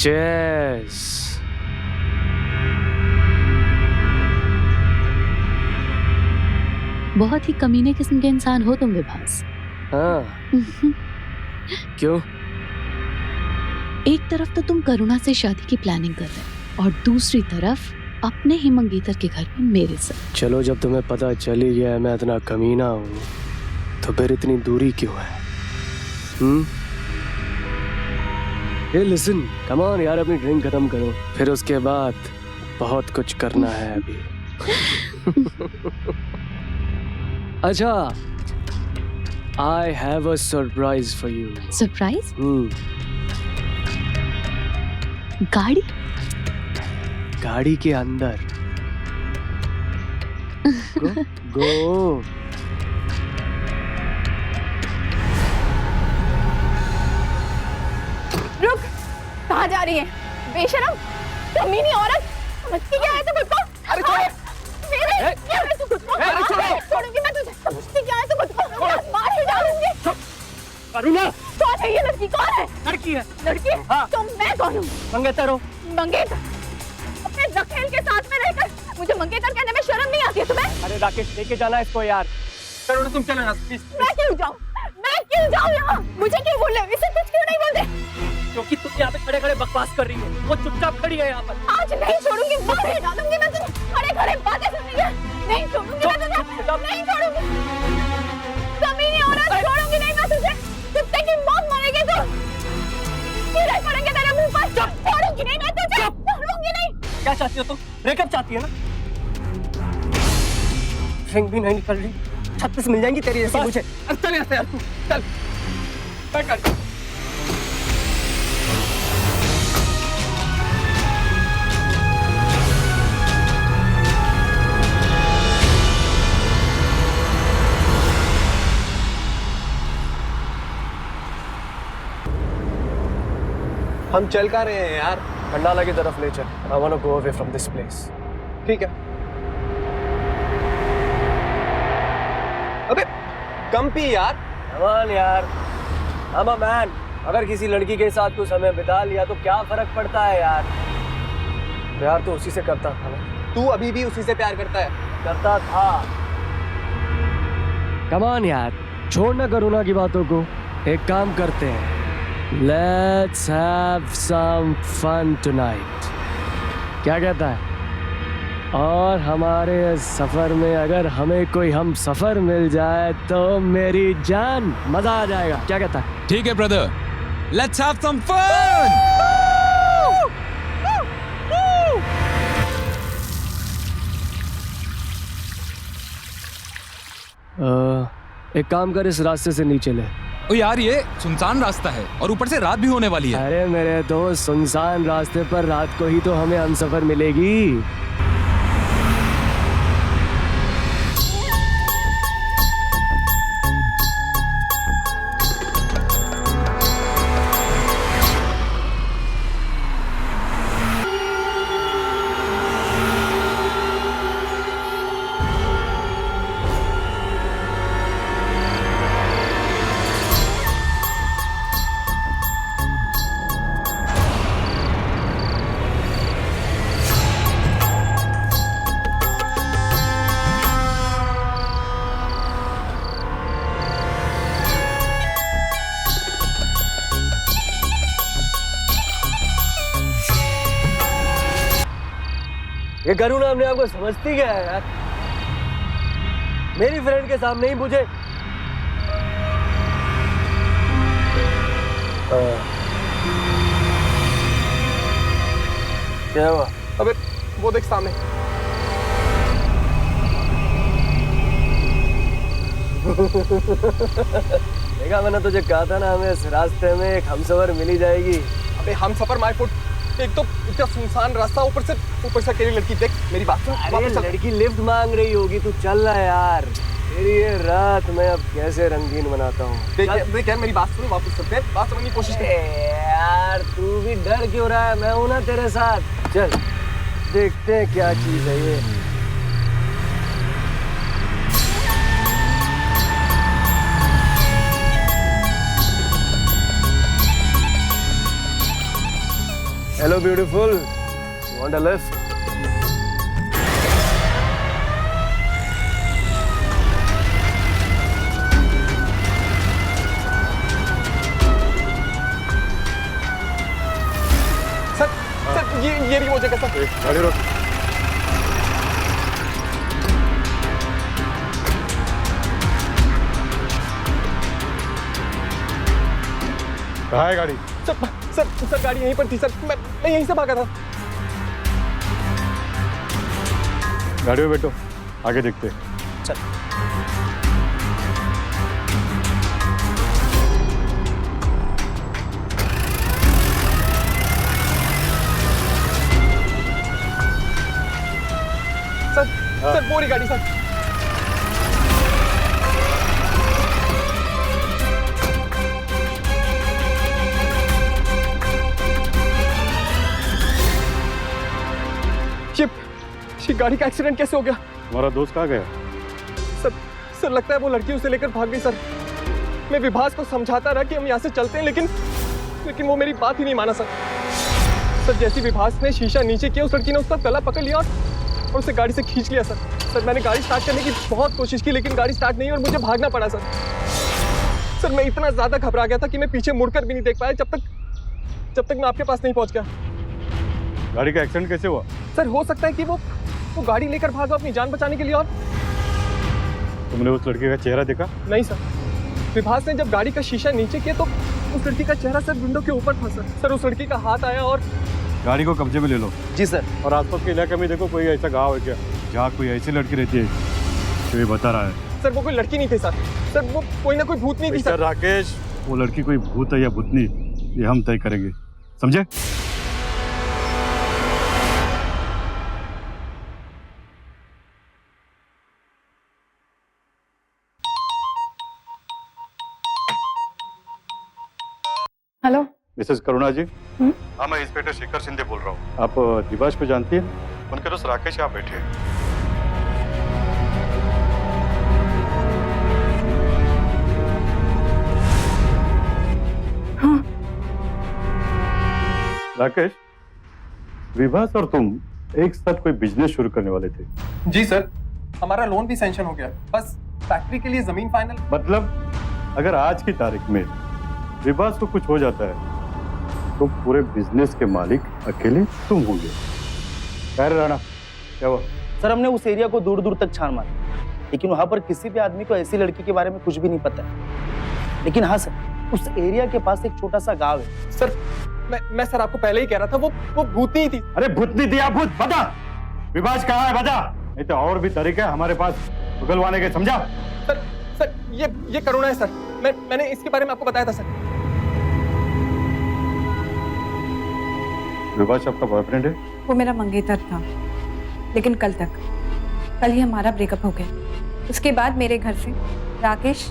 Chess. बहुत ही कमीने किस्म के इंसान हो तुम विभास। हाँ। क्यों? एक तरफ तो तुम करुणा से शादी की प्लानिंग कर रहे और दूसरी तरफ अपने ही मंगेतर के घर में मेरे साथ। चलो, जब तुम्हें पता चल ही गया मैं इतना कमीना हूँ तो फिर इतनी दूरी क्यों है? हे लिसन, कम ऑन यार, अपनी ड्रिंक खत्म करो, फिर उसके बाद बहुत कुछ करना है अभी। अच्छा, I have a surprise for you. Surprise? गाड़ी? गाड़ी के अंदर। गो। रुक, कहाँ जा रही है? बेशरम, कमीनी औरत, समझती क्या है तू खुद को? अरे छोड़ो! मेरे, क्या है तू खुद को? अरे छोड़ो! छोड़ूंगी मैं तुझे, समझती क्या है तू खुद को? मार ही डालूंगी। करुणा! कौन है ये लड़की? कौन है? लड़की है। लड़की? हाँ। तो मैं कौन हूँ? मंगेतर हो। मंगेतर? अपने रखेल के साथ में रहकर मुझे मंगेतर कहने में शर्म नहीं आती है तुम्हें? अरे राकेश, लेके जाना इसको यार। करुणा तुम चलो ना प्लीज। मैं क्यों जाऊँ? मैं क्यों जाऊँ यहाँ? मुझे क्यों बोल रहे हो? इसे कुछ क्यों नहीं बोलते? क्योंकि तुम यहाँ पे खड़े खड़े बकवास कर रही हो, वो चुपचाप खड़ी है यहाँ पर। आज नहीं छोड़ूंगी, मार ही डालूंगी मैं तुझे। खड़े खड़े बातें सुननी है, नहीं छोड़ूंगी मैं तुझे, नहीं छोड़ूंगी। कमीनी औरत, छोड़ूंगी नहीं मैं तुझे। कुत्ते की मौत मरेगी तू। कीड़े पड़ेंगे तेरे मुंह पर। छोड़ूंगी नहीं मैं तुझे, छोड़ूंगी नहीं। क्या चाहती हो तुम? ब्रेकअप चाहती है ना? ड्रिंक भी नहीं निकल रही, 36 मिल जाएंगी तेरी जैसी मुझे। चल यहाँ से यार, तू चल बैठ कर। हम चल कहाँ रहे हैं यार? खंडाला की तरफ ले चल। I wanna go away from this place. ठीक है। अबे कम पी यार। Come on यार, I'm a man. अगर किसी लड़की के साथ कुछ समय बिता लिया तो क्या फर्क पड़ता है यार? प्यार तो उसी से करता था ना। तू अभी भी उसी से प्यार करता है? करता था। Come on यार, छोड़ ना करुणा की बातों को। एक काम करते हैं, Let's have some fun tonight. क्या कहता है? और हमारे सफर में अगर हमें कोई हम सफर मिल जाए तो मेरी जान, मजा आ जाएगा। क्या कहता है? ठीक है brother, let's have some fun. एक काम कर, इस रास्ते से नीचे ले। ओ यार, ये सुनसान रास्ता है और ऊपर से रात भी होने वाली है। अरे मेरे दोस्त, सुनसान रास्ते पर रात को ही तो हमें हमसफर मिलेगी। ये करुणा अपने आप को समझती क्या है यार? मेरी फ्रेंड के सामने ही मुझे क्या हुआ? अबे वो देख सामने। देखा, मैंने तुझे कहा था ना, हमें इस रास्ते में एक हमसफर मिली जाएगी। अबे हम सफर माय फुट। एक तो इतना सुनसान रास्ता, ऊपर से अकेली लड़की। देख मेरी बात सुन। अरे लड़की लिफ्ट मांग रही होगी, तू चल रहा है यार। तेरी ये रात मैं अब कैसे रंगीन बनाता हूँ। देख यार, मेरी बात सुन, वापस चलते हैं, बात समझने की कोशिश कर। यार तू भी डर क्यों रहा है? मैं हूं ना तेरे साथ। चल देखते हैं क्या चीज है ये। Hello beautiful, want a lift? Sir sir ये भी वो जगह सर। गाड़ी रोक। कहाँ है गाड़ी? सर सर सर गाड़ी यहीं पर थी सर, मैं यहीं से भागा था। गाड़ी में बैठो, आगे देखते हैं। सर सर वो रही गाड़ी सर। ये गाड़ी का एक्सीडेंट कैसे हो गया? तुम्हारा दोस्त कहाँ गया? सर लगता है वो लड़की उसे लेकर भाग गई सर। मैं विभास को समझाता रहा कि हम यहाँ से चलते हैं, लेकिन वो मेरी बात ही नहीं माना सर। सर जैसे विभास ने शीशा नीचे किया, उस लड़की ने उसका गला पकड़ लिया और उसे गाड़ी से खींच लिया सर। सर मैंने गाड़ी स्टार्ट करने की बहुत कोशिश की, लेकिन गाड़ी स्टार्ट नहीं और मुझे भागना पड़ा सर। सर मैं इतना ज्यादा घबरा गया था कि मैं पीछे मुड़कर भी नहीं देख पाया जब तक मैं आपके पास नहीं पहुंच गया। गाड़ी का एक्सीडेंट कैसे हुआ? सर हो सकता है कि वो गाड़ी लेकर भागा अपनी जान बचाने के लिए। और तुमने उस लड़के का चेहरा देखा? नहीं सर, विभास ने जब गाड़ी का शीशा नीचे किया तो उस लड़की का चेहरा सर विंडो के ऊपर था सर। सर उस लड़की का हाथ आया और गाड़ी को कब्जे में ले लो। जी सर। और आसपास के इलाके में देखो कोई ऐसा गाँव है क्या जहाँ कोई ऐसी लड़की रहती है जो ये बता रहा है? सर वो कोई लड़की नहीं थी सर। सर वो कोई ना कोई भूतनी थी मिस्टर सर। राकेश, वो लड़की कोई भूत है या भूतनी, ये हम तय करेंगे, समझे? हेलो मिसेस करुणा जी। हाँ, मैं इंस्पेक्टर शेखर शिंदे बोल रहा हूँ। आप दिवाश को जानती हैं? उनके दोस्त राकेश यहाँ बैठे हैं। हाँ। राकेश, विभास और तुम एक साथ कोई बिजनेस शुरू करने वाले थे? जी सर, हमारा लोन भी सैंक्शन हो गया, बस फैक्ट्री के लिए जमीन फाइनल। मतलब अगर आज की तारीख में विभास को कुछ हो जाता है तो पूरे बिजनेस के मालिक अकेले तुम होंगे। कह रहे राणा, क्या हुआ? सर हमने उस एरिया को दूर दूर तक छान मारा, लेकिन वहां पर किसी भी आदमी को ऐसी लड़की के बारे में कुछ भी नहीं पता है। लेकिन हाँ सर, उस एरिया के पास एक छोटा सा गांव है। सर मैं सर आपको पहले ही कह रहा था, वो भूतनी थी। अरे भूतनी थी या भूत, बता विभास कहाँ है, बता, नहीं तो और भी तरीके हैं हमारे पास उगलवाने के, समझा? सर ये करुणा है सर, मैंने इसके बारे में आपको बताया था सर। विभास आपका बॉयफ्रेंड है? वो मेरा मंगेतर था, लेकिन कल ही हमारा ब्रेकअप हो गया। उसके बाद मेरे घर से राकेश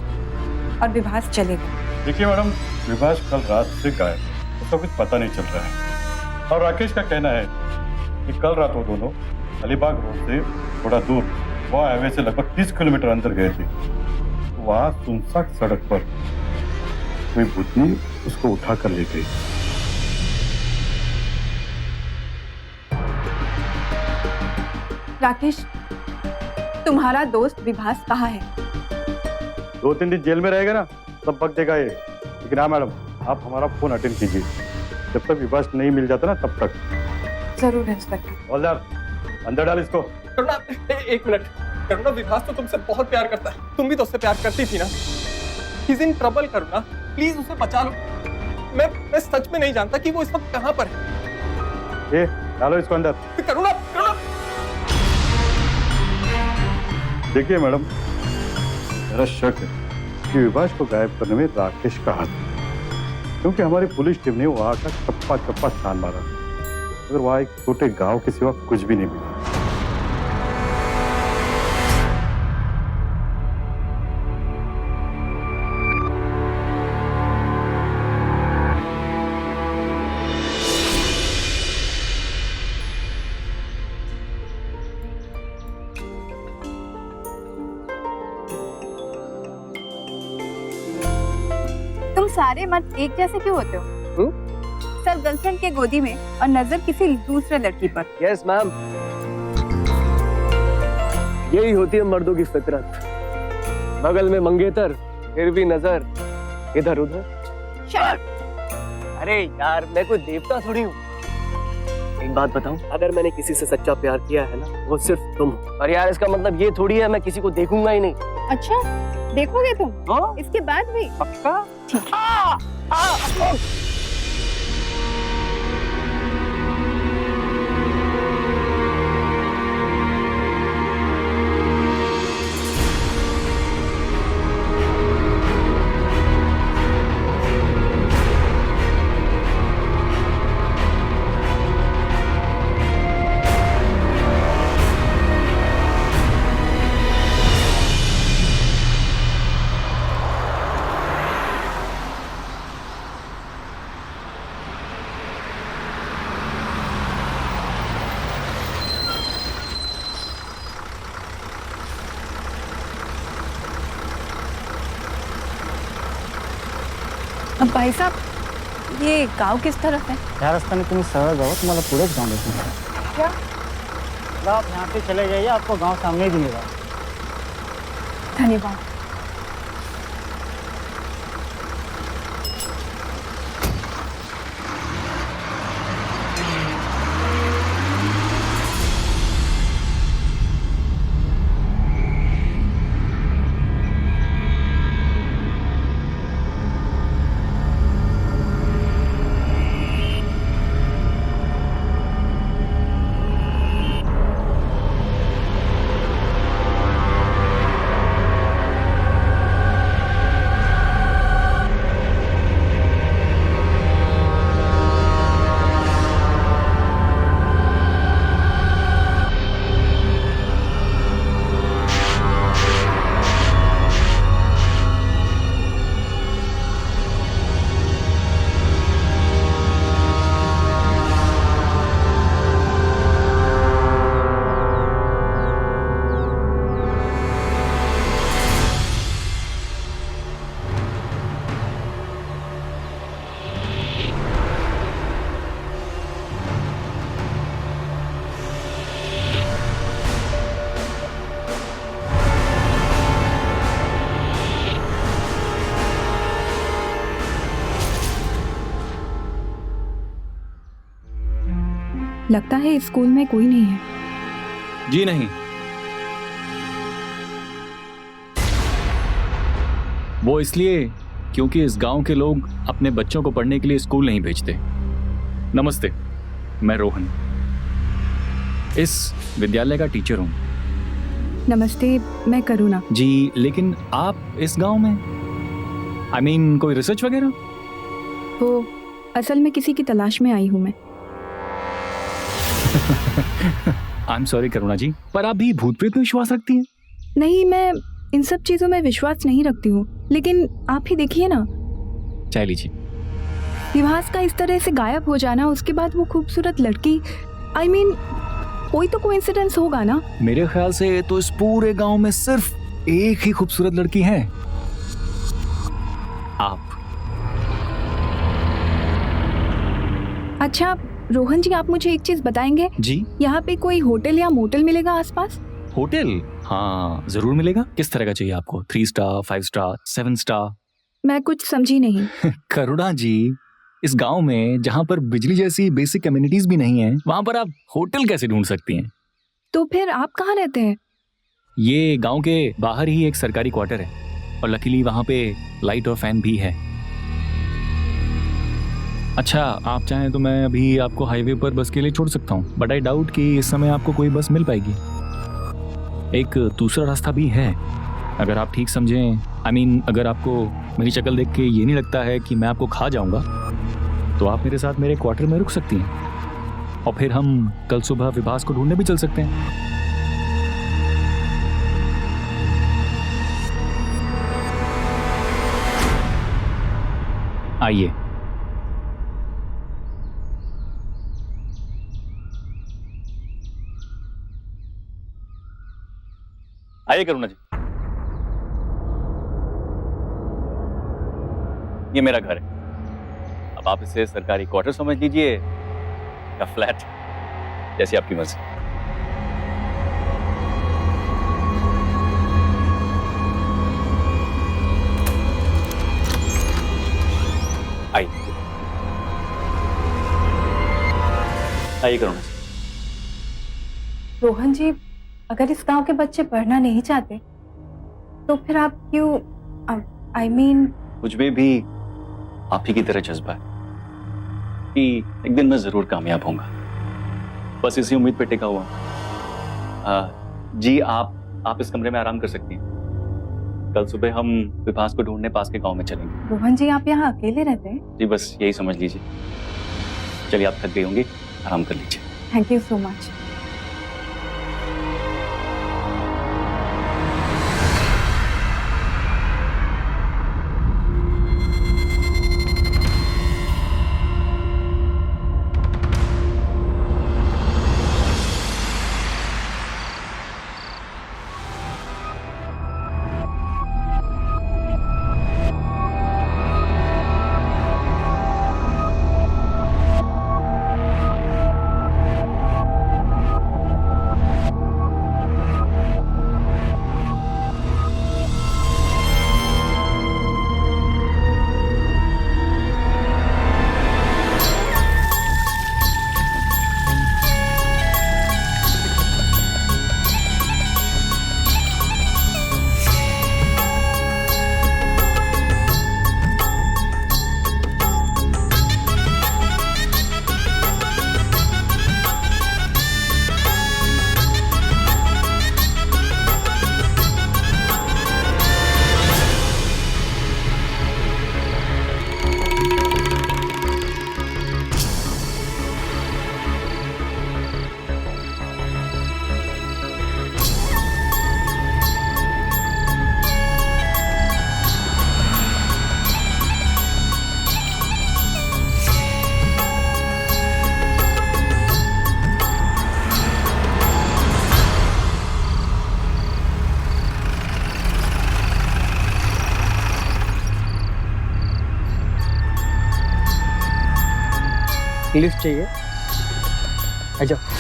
और विभास चले गए। देखिए मैडम, विभास कल रात से गायब, उसका कुछ पता नहीं चल रहा है। और राकेश का कहना है कि कल रात वो दोनों अलीबाग रोड से थोड़ा दूर वहाँ हाईवे से लगभग 30 किलोमीटर अंदर गए थे। वहाँ सुनसान सड़क पर कोई भूतनी उसको उठा कर ले गई। राकेश, तुम्हारा दोस्त विभास कहाँ है? 2-3 दिन जेल में रहेगा ना, तब पक देगा ये। लेकिन हाँ मैडम, आप हमारा फोन अटेंड कीजिए, जब तक विभास नहीं मिल जाता ना तब तक। जरूर इंस्पेक्टर। हवलदार, अंदर डाल इसको। करुणा, एक मिनट। करुणा, विभास तो तुमसे बहुत प्यार करता है, तुम भी तो उससे प्यार करती थी ना। He's in trouble Karuna, please उसे बचा लो। मैं सच में नहीं जानता कि वो इस वक्त कहाँ पर है। ये डालो इसको अंदर। करुणा, देखिए मैडम, मेरा शक है कि विभास को गायब करने में राकेश का हाथ है, क्योंकि हमारी पुलिस टीम ने वहाँ का चप्पा चप्पा छान मारा, अगर वहाँ एक छोटे गांव के सिवा कुछ भी नहीं मिला। तुम सारे मर्द एक जैसे क्यों होते हो? सर कल गर्लफ्रेंड के गोदी में और नजर किसी दूसरे लड़की पर। यस मैम, यही होती है मर्दों की फितरत। बगल में मंगेतर, फिर भी नजर इधर उधर। अरे यार, मैं कोई देवता थोड़ी हूँ। एक बात बताऊं, अगर मैंने किसी से सच्चा प्यार किया है ना, वो सिर्फ तुम। और यार, इसका मतलब ये थोड़ी है मैं किसी को देखूंगा ही नहीं। अच्छा, देखोगे तुम? हाँ? इसके बाद भी? पक्का? ठीक। अब भाई साहब, ये गांव किस तरफ है? या रास्ता में तुम्हें सरल जाओ, तुम्हारा पूरे गाँव देखना। क्या? आप यहाँ पे चले जाइए, आपको गांव सामने ही दिखेगा। धन्यवाद। लगता है इस स्कूल में कोई नहीं है। जी नहीं, वो इसलिए क्योंकि इस गांव के लोग अपने बच्चों को पढ़ने के लिए स्कूल नहीं भेजते। नमस्ते, मैं रोहन, इस विद्यालय का टीचर हूँ। नमस्ते, मैं करुणा। जी, लेकिन आप इस गांव में, I mean, कोई रिसर्च वगैरह? तो असल में किसी की तलाश में आई हूँ मैं। आई एम सॉरी करुणा जी, पर आप भी भूत प्रेत में विश्वास रखती हैं? नहीं, मैं इन सब चीजों में विश्वास नहीं रखती हूँ, लेकिन आप ही देखिए ना, चाय लीजिए। विभास का इस तरह से गायब हो जाना, उसके बाद वो खूबसूरत लड़की, I mean, कोई तो कोइंसिडेंस होगा ना। मेरे ख्याल से तो इस पूरे गांव में सिर्फ एक ही खूबसूरत लड़की है, आप। अच्छा रोहन जी, आप मुझे एक चीज बताएंगे? जी? यहाँ पे कोई होटल या मोटल मिलेगा आसपास? होटल? हाँ जरूर मिलेगा। किस तरह का चाहिए आपको? 3 स्टार, 5 स्टार, 7 स्टार? मैं कुछ समझी नहीं। करुणा जी, इस गांव में जहाँ पर बिजली जैसी बेसिक कम्युनिटीज भी नहीं है, वहाँ पर आप होटल कैसे ढूंढ सकती हैं? तो फिर आप कहाँ रहते हैं? ये गांव के बाहर ही एक सरकारी क्वार्टर है, और लकीली वहाँ पे लाइट और फैन भी है। अच्छा, आप चाहें तो मैं अभी आपको हाईवे पर बस के लिए छोड़ सकता हूँ, बट आई डाउट कि इस समय आपको कोई बस मिल पाएगी। एक दूसरा रास्ता भी है, अगर आप ठीक समझें। I mean, अगर आपको मेरी शक्ल देख के ये नहीं लगता है कि मैं आपको खा जाऊंगा, तो आप मेरे साथ मेरे क्वार्टर में रुक सकती हैं, और फिर हम कल सुबह विभास को ढूंढने भी चल सकते हैं। आइए। आइए करुणा जी, ये मेरा घर है। अब आप इसे सरकारी क्वार्टर समझ लीजिए या फ्लैट, जैसी आपकी मर्जी। आइए करुणा जी। रोहन जी, अगर इस गांव के बच्चे पढ़ना नहीं चाहते तो फिर आप क्यों, आई मीन मुझमें भी आप ही की तरह जज्बा है कि एक दिन मैं जरूर कामयाब होऊंगा, बस इसी उम्मीद पे टिका हुआ। जी आप इस कमरे में आराम कर सकती हैं। कल सुबह हम विभास को ढूंढने पास के गांव में चलेंगे। रोहन जी, आप यहाँ अकेले रहते हैं? जी बस यही समझ लीजिए। चलिए, आप थक गई होंगी, आराम कर लीजिए। Thank you so much. Lift चाहिए? आ जाओ।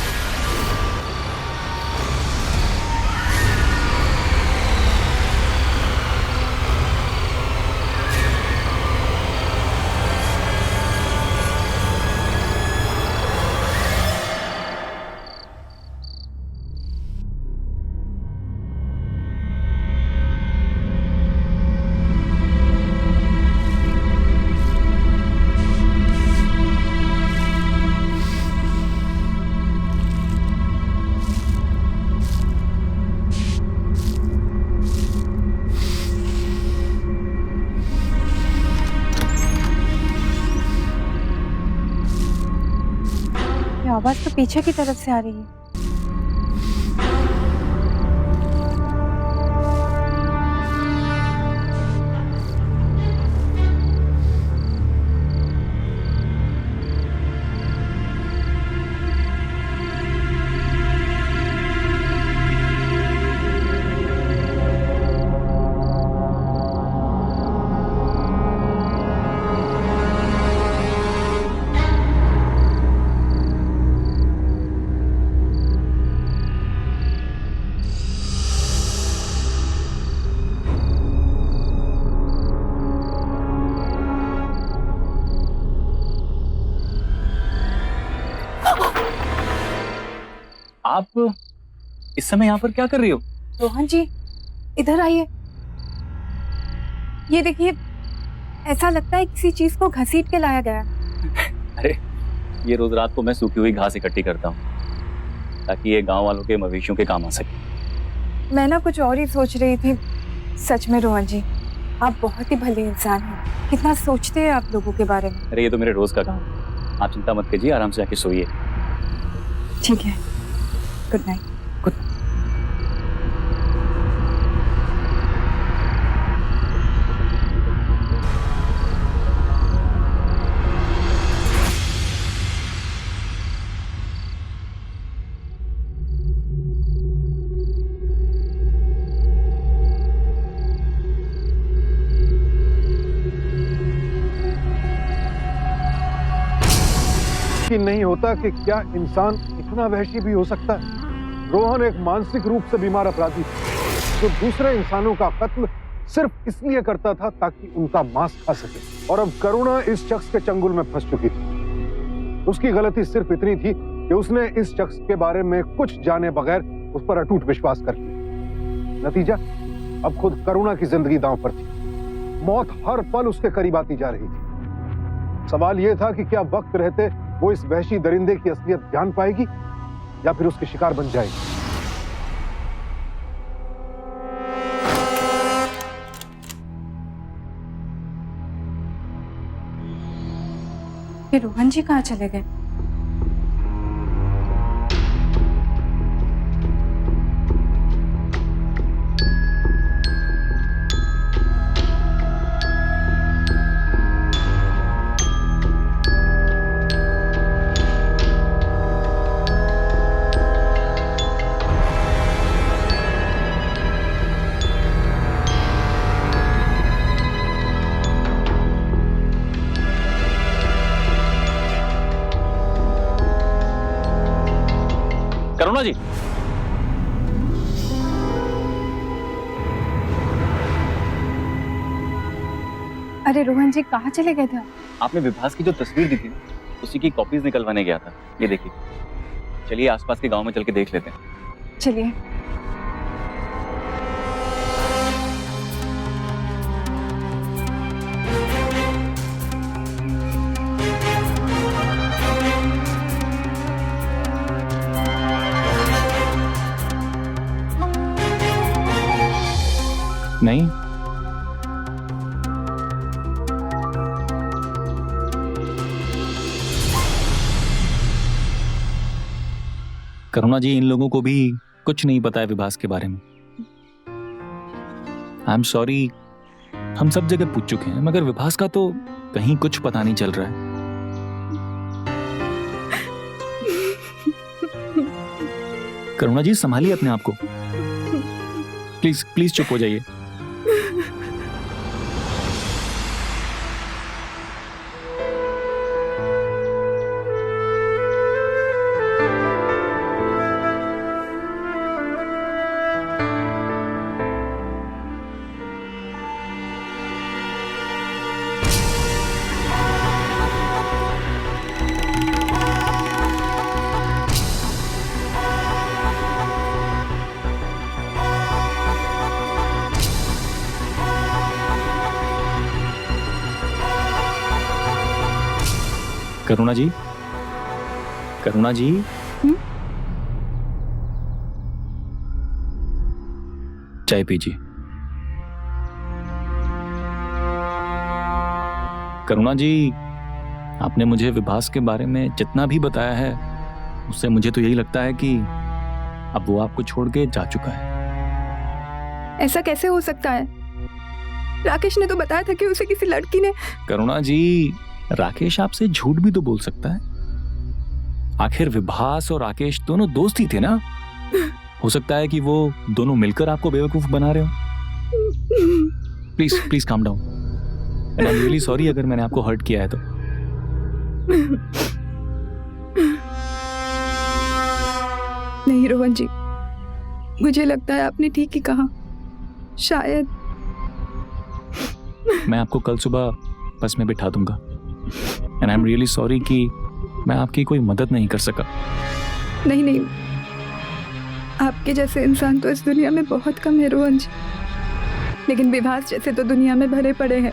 आवाज तो पीछे की तरफ से आ रही है। आप इस समय यहाँ पर क्या कर रही हो? रोहन जी, इधर आइए। ये देखिए, ऐसा लगता है किसी चीज को घसीट के लाया गया। अरे, ये रोज रात को मैं सूखी हुई घास इकट्ठी करता हूँ ताकि ये गांव वालों के मवेशियों के काम आ सके। मैं ना कुछ और ही सोच रही थी। सच में रोहन जी, आप बहुत ही भले इंसान हैं। कितना सोचते हैं आप लोगों के बारे में। अरे, ये तो मेरे रोज का काम है। आप चिंता मत कीजिए, आराम से आके सोइए। ठीक है, गुड नाइट। गुड। यकीन नहीं होता कि क्या इंसान इतना वहशी भी हो सकता है। रोहन एक मानसिक रूप से बीमार अपराधी था जो दूसरे इंसानों का कत्ल सिर्फ इसलिए करता था ताकि उनका मांस खा सके। और अब करुणा इस शख्स के चंगुल में फंस चुकी थी। उसकी गलती सिर्फ इतनी थी कि उसने इस शख्स के बारे में कुछ जाने बगैर उस पर अटूट विश्वास कर लिया। नतीजा, अब खुद करुणा की जिंदगी दांव पर थी। मौत हर पल उसके करीब आती जा रही थी। सवाल यह था कि क्या वक्त रहते वो इस वहशी दरिंदे की असलियत जान पाएगी या फिर उसके शिकार बन जाएगी। ये रोहन जी कहाँ चले गए? करुणा जी, अरे रोहन जी कहाँ चले गए थे आप? आपने विभास की जो तस्वीर दी थी उसी की कॉपीज निकलवाने गया था। ये देखिए, चलिए आसपास के गांव में चल के देख लेते हैं। चलिए। नहीं, करुणा जी, इन लोगों को भी कुछ नहीं पता है विभास के बारे में। आई एम सॉरी, हम सब जगह पूछ चुके हैं मगर विभास का तो कहीं कुछ पता नहीं चल रहा है। करुणा जी, संभालिए अपने आप को। प्लीज प्लीज चुप हो जाइए। करुणा जी, करुणा जी, चाय पीजिए। करुणा जी, आपने मुझे विभास के बारे में जितना भी बताया है उससे मुझे तो यही लगता है कि अब वो आपको छोड़ के जा चुका है। ऐसा कैसे हो सकता है? राकेश ने तो बताया था कि उसे किसी लड़की ने। करुणा जी, राकेश आपसे झूठ भी तो बोल सकता है। आखिर विभास और राकेश दोनों दोस्त ही थे ना। हो सकता है कि वो दोनों मिलकर आपको बेवकूफ बना रहे हो। Please please calm down. I am really sorry अगर मैंने आपको हर्ट किया है तो। नहीं रोहन जी, मुझे लगता है आपने ठीक ही कहा। शायद मैं आपको कल सुबह बस में बिठा दूंगा। And I am really sorry कि मैं आपकी कोई मदद नहीं कर सका। नहीं नहीं, आपके जैसे इंसान तो इस दुनिया में बहुत कम है रोहन जी, लेकिन विभास जैसे तो दुनिया में भरे पड़े हैं।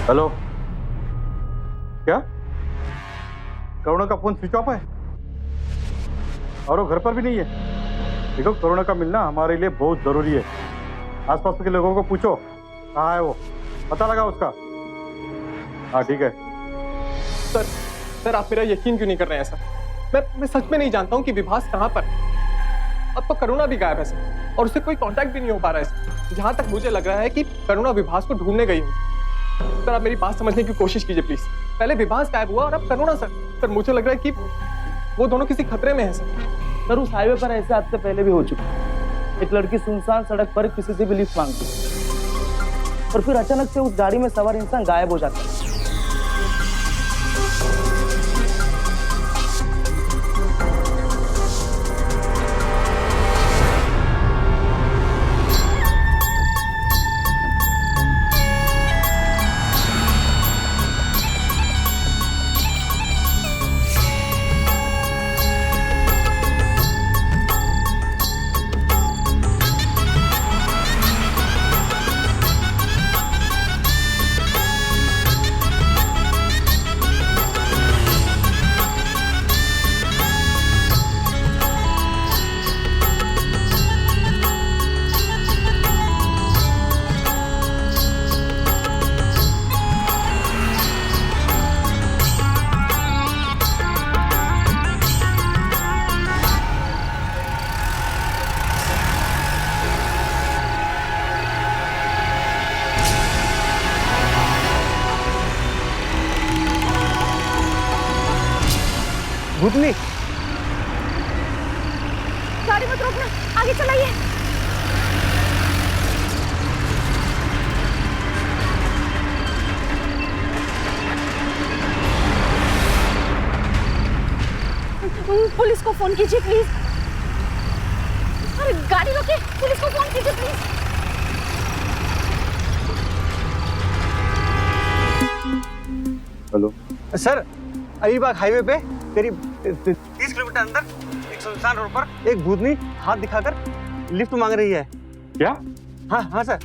हेलो, क्या करुणा का फोन स्विच ऑफ है और वो घर पर भी नहीं है? देखो, करुणा का मिलना हमारे लिए बहुत जरूरी है। आसपास के लोगों को पूछो कहाँ है वो, पता लगा उसका। हाँ ठीक है। सर आप मेरा यकीन क्यों नहीं कर रहे हैं? सर मैं सच में नहीं जानता हूँ कि विभास कहाँ पर। अब तो करुणा भी गायब है सर, और उससे कोई कांटेक्ट भी नहीं हो पा रहा है सर। जहाँ तक मुझे लग रहा है कि करुणा विभास को ढूंढने गई हूँ। सर आप मेरी बात समझने की कोशिश कीजिए प्लीज। पहले विभास गायब हुआ और अब करुणा। सर मुझे लग रहा है कि वो दोनों किसी खतरे में है सर। उस हाईवे पर ऐसे हादसे पहले भी हो चुके हैं। एक लड़की सुनसान सड़क पर किसी से भी लिफ्ट मांगती है और फिर अचानक से उस गाड़ी में सवार इंसान गायब हो जाता है। भूतनी, गाड़ी मत रोकना, आगे चलाइए। पुलिस को फोन कीजिए प्लीज। अरे गाड़ी रोके, पुलिस को फोन कीजिए please. Hello sir, Alibag highway पे करीब 30 किलोमीटर अंदर एक सुनसान रोड पर एक भूतनी हाथ दिखाकर लिफ्ट मांग रही है। क्या? हाँ हाँ सर।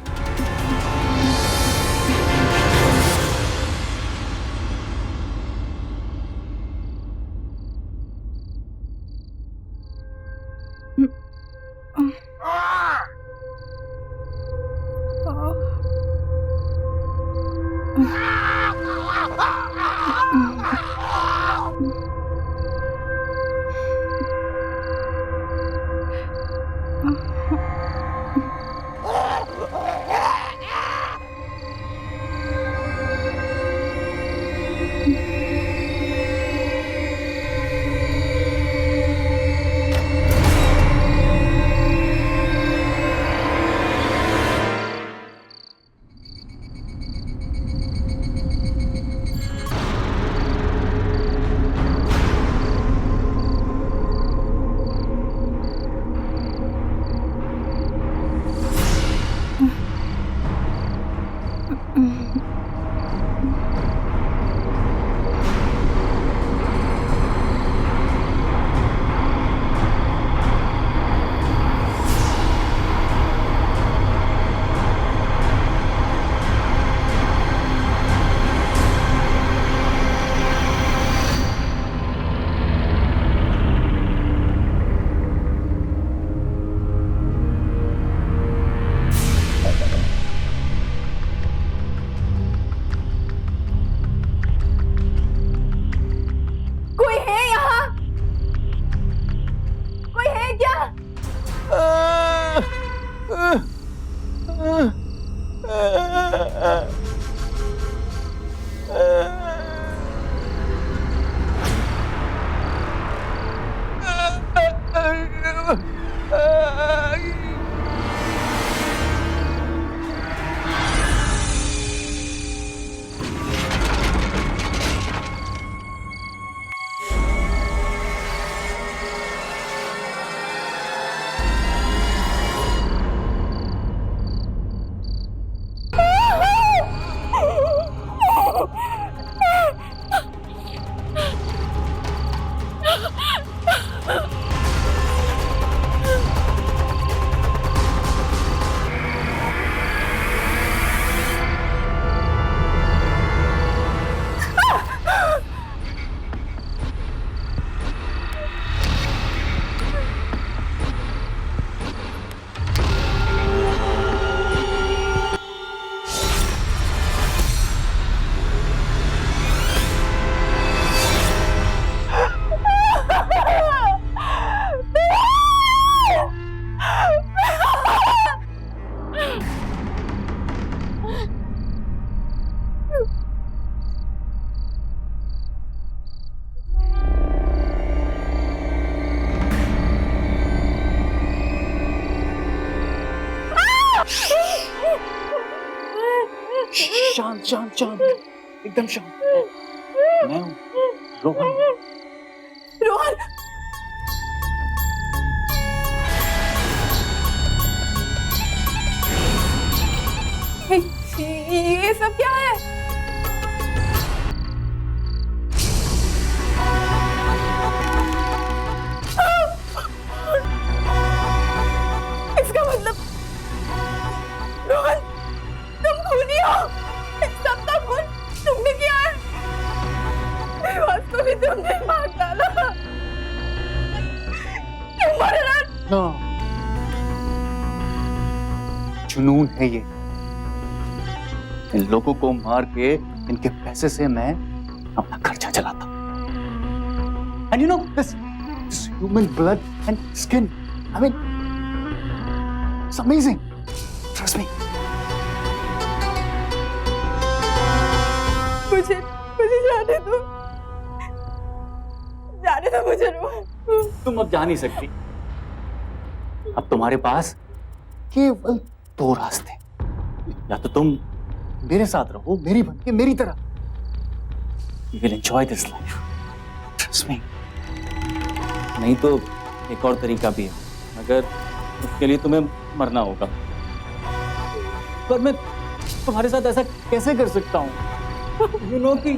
शांत शांत शांत, एकदम शांत। मैं हूँ रोहन। रोहन, ये सब क्या है? इसका मतलब रोहन, तुम खूनी हो। सबका खून तुमने किया है। विवास को भी तुमने मार डाला। तुम मरना। नो, जुनून है ये। इन लोगों को मार के इनके पैसे से मैं अपना खर्चा चलाता। And you know this human blood and skin. I mean, it's amazing. Trust me. मुझे जाने दो मुझे रोहन। तुम अब जा नहीं सकती। अब तुम्हारे पास केवल दो रास्ते, या तो तुम मेरे साथ रहो, मेरी बन के, मेरी तरह। You will enjoy this life. Trust me. नहीं तो एक और तरीका भी है, मगर उसके लिए तुम्हें मरना होगा। पर मैं तुम्हारे साथ ऐसा कैसे कर सकता हूँ? You know कि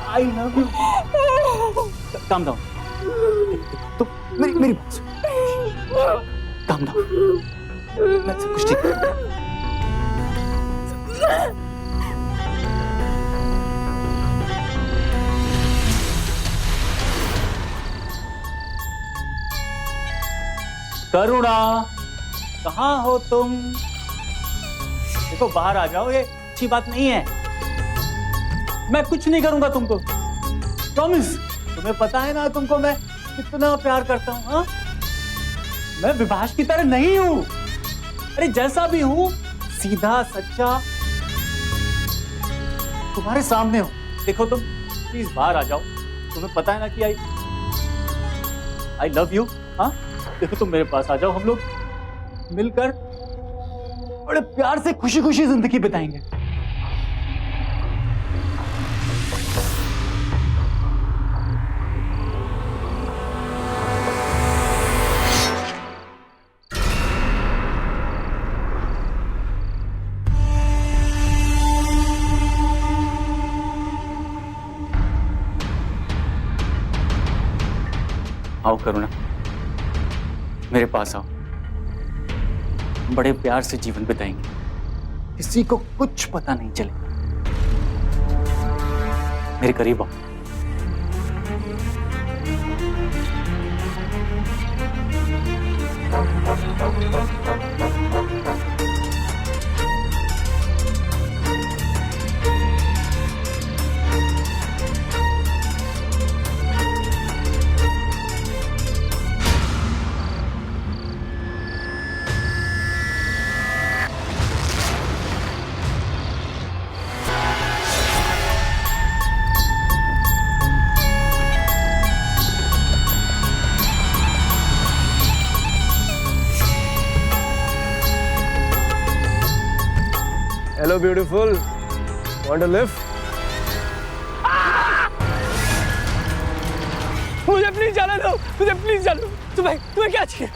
I love you. Calm down. तो मेरी बात सुन। Calm down. मैं सब कुछ ठीक करूँगा। करुणा, कहाँ हो तुम? देखो बाहर आ जाओ, ये अच्छी बात नहीं है। मैं कुछ नहीं करूंगा तुमको, प्रॉमिस। तुम्हें पता है ना तुमको मैं कितना प्यार करता हूँ। हाँ, मैं विभास की तरह नहीं हूँ। अरे जैसा भी हूँ, सीधा सच्चा तुम्हारे सामने हो। देखो तुम प्लीज बाहर आ जाओ। तुम्हें पता है ना कि आई लव यू। हाँ, देखो तुम मेरे पास आ जाओ, हम लोग मिलकर बड़े प्यार से खुशी खुशी जिंदगी बिताएंगे। आओ करुणा, मेरे पास आओ। बड़े प्यार से जीवन बिताएंगे, किसी को कुछ पता नहीं चले। मेरे करीब आओ। Hello, beautiful. Want to lift? मुझे प्लीज जाने दो, मुझे प्लीज जाने दो। तुम्हें क्या चाहिए?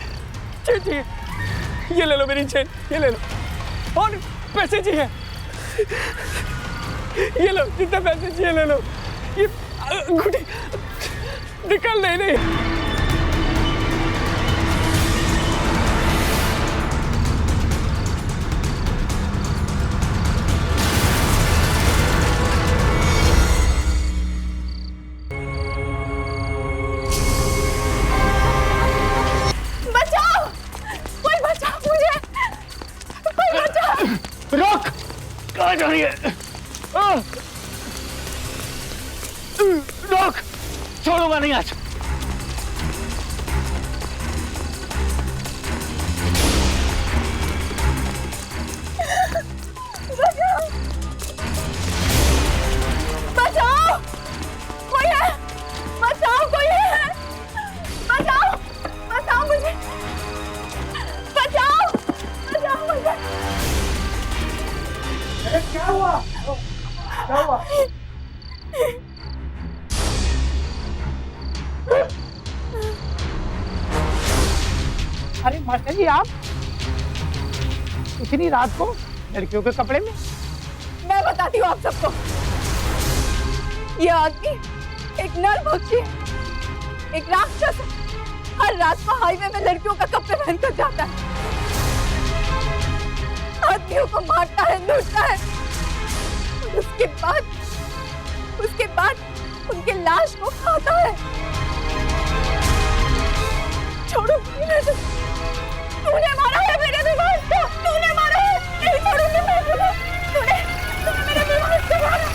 चाहिए? ये ले लो मेरी चेन, ये ले लो। और पैसे चाहिए? ये लो, जितने पैसे चाहिए ले लो। ये अंगूठी निकल नहीं। रोक! कहाँ जा रही है? रोक! छोड़ूंगा नहीं आज। बचाओ! कोई है? बचाओ, कोई है? बचाओ! बचाओ मुझे! बचाओ! बचाओ मुझे! क्या हुआ? अरे मास्टर जी, आप इतनी रात को लड़कियों के कपड़े में? मैं बताती हूँ आप सबको। ये आदमी एक नर भक्षी है, एक राक्षस है। हर रात को हाईवे में लड़कियों का कपड़े पहनकर जाता है, आदमियों को मारता है, लूटता है, और उसके बाद उनके लाश को खाता है। छोड़ो, तूने मारा है मेरे विवाह को, तूने मारा है, नहीं छोड़ूंगी मैं तुझे। तूने मेरे विवाह को मारा,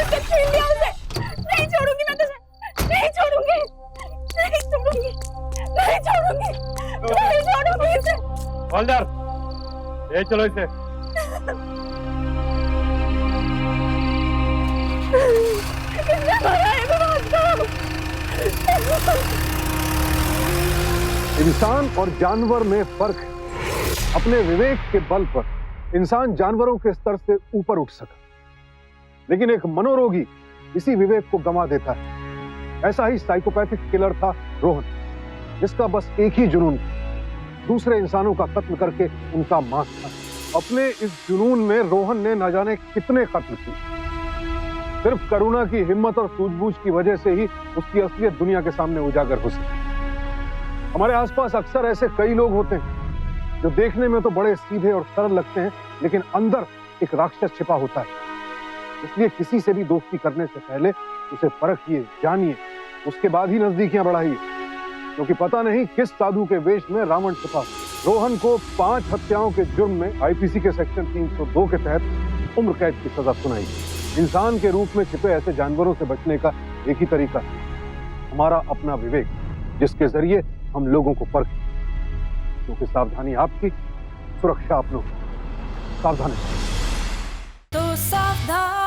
उससे छीन लिया उसे, नहीं छोड़ूंगी मैं तुझे, नहीं छोड़ूंगी, नहीं छोड़ूंगी, नहीं छोड़ूंगी, नहीं छोड़ूंगी इसे। हवलदार, ले चलो इसे। इसने मारा है विवाह को। इंसान और जानवर में फर्क है। अपने विवेक के बल पर इंसान जानवरों के स्तर से ऊपर उठ सका, लेकिन एक मनोरोगी इसी विवेक को गंवा देता है। ऐसा ही साइकोपैथिक किलर था रोहन, जिसका बस एक ही जुनून था, दूसरे इंसानों का कत्ल करके उनका मांस खाना। अपने इस जुनून में रोहन ने न जाने कितने कत्ल किए। सिर्फ करुणा की हिम्मत और सूझबूझ की वजह से ही उसकी असलियत दुनिया के सामने उजागर हो सकी। हमारे आसपास अक्सर ऐसे कई लोग होते हैं जो देखने में तो बड़े सीधे और सरल लगते हैं, लेकिन अंदर एक राक्षस छिपा होता है। इसलिए किसी से भी दोस्ती करने से पहले उसे परखिए, जानिए, उसके बाद ही नजदीकियां बढ़ाइए, क्योंकि पता नहीं किस साधु के वेश में रावण छिपा। रोहन को 5 हत्याओं के जुर्म में आईपीसी के सेक्शन 302 के तहत उम्र कैद की सजा सुनाई। इंसान के रूप में छिपे ऐसे जानवरों से बचने का एक ही तरीका है, हमारा अपना विवेक, जिसके जरिए हम लोगों को परखें, क्योंकि सावधानी आपकी, सुरक्षा अपनों की। सावधानी। तो सावधान।